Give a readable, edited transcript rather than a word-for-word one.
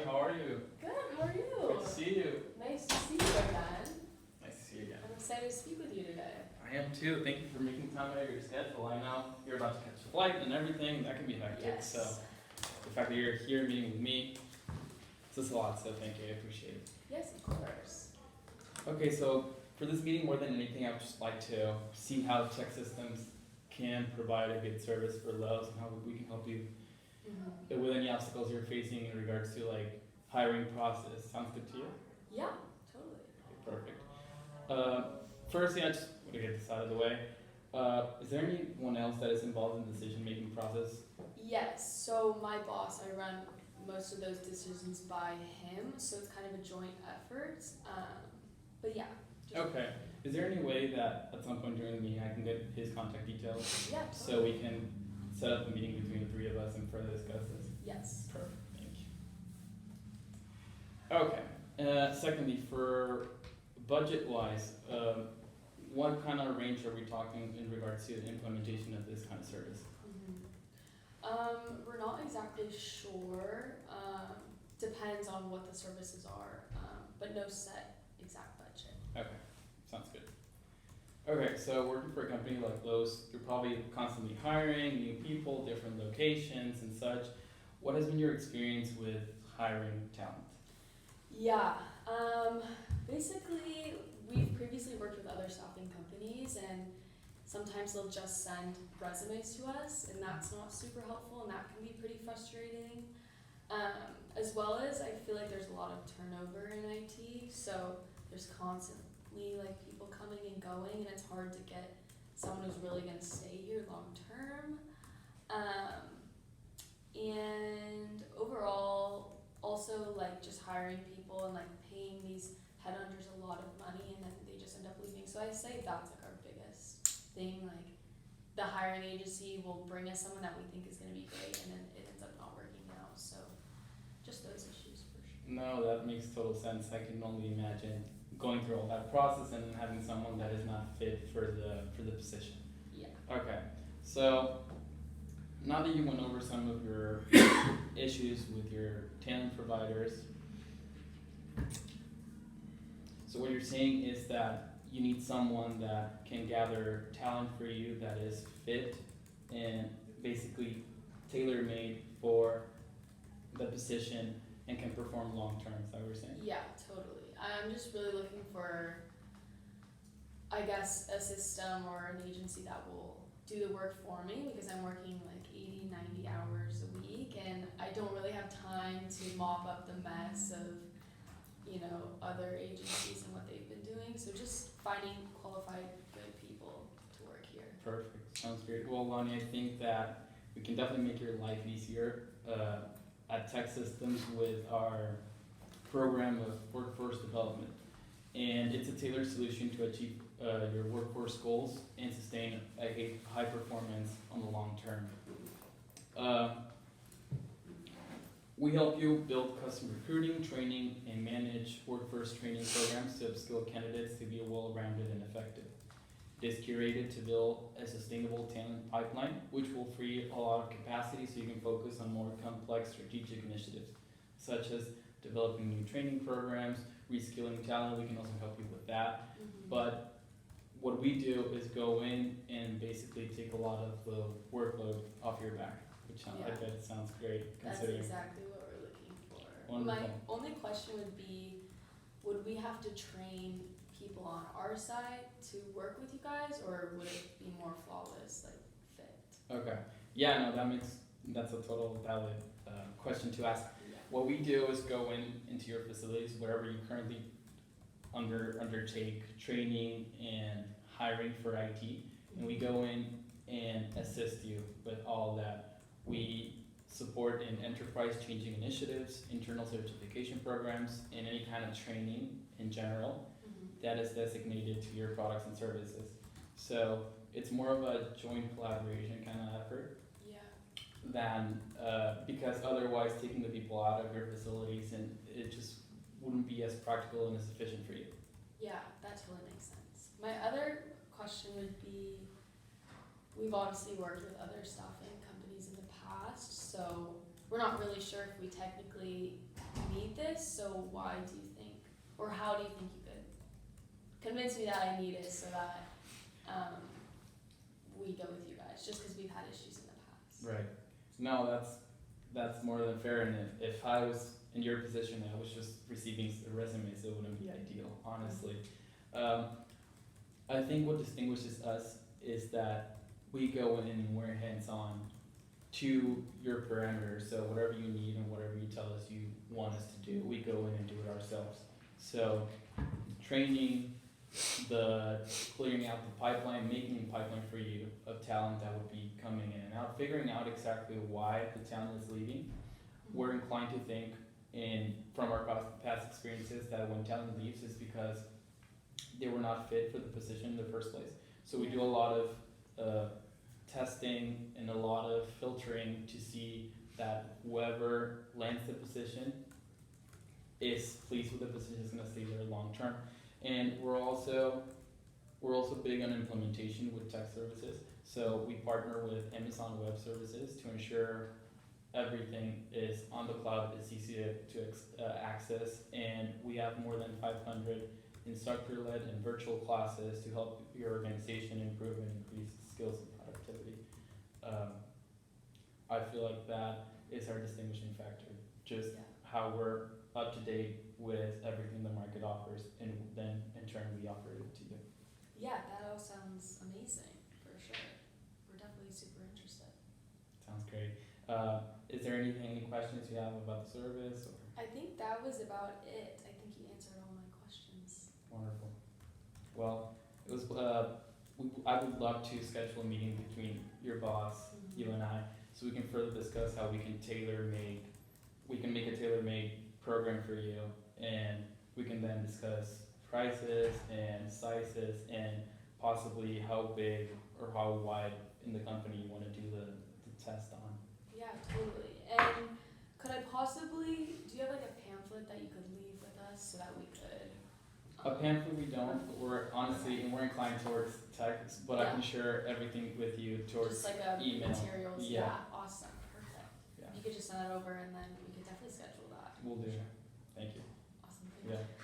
how are you? Good, how are you? Good to see you. Nice to see you again. Nice to see you again. I'm excited to speak with you today. I am too. Thank you for making time out of your schedule. I know you're about to catch a flight and everything. That can be hectic. Yes. So the fact that you're here meeting with me, it's a lot. So thank you. I appreciate it. Yes, of course. Okay, so for this meeting, more than anything, I would just like to see how Tech Systems can provide a good service for Lowe's and how we can help you with any obstacles you're facing in regards to like hiring process. Sounds good to you? Yeah, totally. Perfect. Firstly, I just want to get this out of the way. Is there anyone else that is involved in the decision-making process? Yes, so my boss, I run most of those decisions by him, so it's kind of a joint effort. But yeah. Okay. Is there any way that at some point during the meeting I can get his contact details Yeah, so totally. we can set up a meeting between the three of us and further discuss this? Yes. Perfect. Thank you. Okay. Secondly, for budget-wise, what kind of range are we talking in regards to the implementation of this kind of service? We're not exactly sure. Depends on what the services are, but no set exact budget. Okay, sounds good. Okay, so working for a company like Lowe's, you're probably constantly hiring new people, different locations and such. What has been your experience with hiring talent? Yeah, basically, we've previously worked with other staffing companies, and sometimes they'll just send resumes to us, and that's not super helpful, and that can be pretty frustrating. As well as I feel like there's a lot of turnover in IT, so there's constantly like people coming and going, and it's hard to get someone who's really going to stay here long term. And overall, also like just hiring people and like paying these headhunters a lot of money, and then they just end up leaving. So I say that's like our biggest thing. Like the hiring agency will bring us someone that we think is going to be great, and then it ends up not working out. So just those issues for sure. No, that makes total sense. I can only imagine going through all that process and then having someone that is not fit for the position. Yeah. Okay, so now that you went over some of your issues with your talent providers, so what you're saying is that you need someone that can gather talent for you that is fit and basically tailor-made for the position and can perform long-term, is that what you're saying? Yeah, totally. I'm just really looking for, I guess, a system or an agency that will do the work for me, because I'm working like 80, 90 hours a week, and I don't really have time to mop up the mess of, you know, other agencies and what they've been doing. So just finding qualified, good people to work here. Perfect, sounds great. Well, Lonnie, I think that we can definitely make your life easier at Tech Systems with our program of workforce development. And it's a tailored solution to achieve your workforce goals and sustain a high performance on the long term. We help you build custom recruiting, training, and manage workforce training programs to upskill candidates to be well-rounded and effective. It is curated to build a sustainable talent pipeline, which will free a lot of capacity so you can focus on more complex strategic initiatives, such as developing new training programs, reskilling talent. We can also help you with that. But what we do is go in and basically take a lot of the workload off your back, which sounds, I bet it sounds great That's considering. exactly what we're looking for. Wonderful. My only question would be, would we have to train people on our side to work with you guys, or would it be more flawless, like fit? Okay. Yeah, no, that's a total valid question to ask. Yeah. What we do is go into your facilities, wherever you currently undertake training and hiring for IT, and we go in and assist you with all that. We support in enterprise changing initiatives, internal certification programs, and any kind of training in general that is designated to your products and services. So it's more of a joint collaboration kind of effort Yeah. than because otherwise taking the people out of your facilities and it just wouldn't be as practical and as efficient for you. Yeah, that totally makes sense. My other question would be, we've obviously worked with other staffing companies in the past, so we're not really sure if we technically need this, so why do you think, or how do you think you could convince me that I need it so that we go with you guys, just because we've had issues in the past. Right. No, that's more than fair. And if I was in your position, I was just receiving resumes, it wouldn't be ideal, honestly. I think what distinguishes us is that we go in and we're hands-on to your parameters. So whatever you need and whatever you tell us you want us to do, we go in and do it ourselves. So training, the clearing out the pipeline, making a pipeline for you of talent that would be coming in and out, figuring out exactly why the talent is leaving. We're inclined to think, from our past experiences, that when talent leaves is because they were not fit for the position in the first place. So we do a lot of testing and a lot of filtering to see that whoever lands the position is pleased with the position, is going to stay there long term. And we're also big on implementation with tech services. So we partner with Amazon Web Services to ensure everything is on the cloud, it's easy to access, and we have more than 500 instructor-led and virtual classes to help your organization improve and increase skills and productivity. I feel like that is our distinguishing factor, just how we're up to date with everything the market offers, and then in turn we offer it to you. Yeah, that all sounds amazing, for sure. We're definitely super interested. Sounds great. Is there any questions you have about the service? Or? I think that was about it. I think you answered all my questions. Wonderful. Well, it was. I would love to schedule a meeting between your boss, you and I, so we can further discuss how we can make a tailor-made program for you, and we can then discuss prices and sizes and possibly how big or how wide in the company you want to do the test on. Yeah, totally. And could I possibly, do you have like a pamphlet that you could leave with us so that we could? A pamphlet we don't, but we're honestly, and we're inclined towards text, but I can share everything with you towards just like a email. Materials. Yeah. Awesome. Perfect. Yeah. You could just send that over and then we could definitely schedule that. We'll do. Thank you. Awesome. Thank you. Yeah.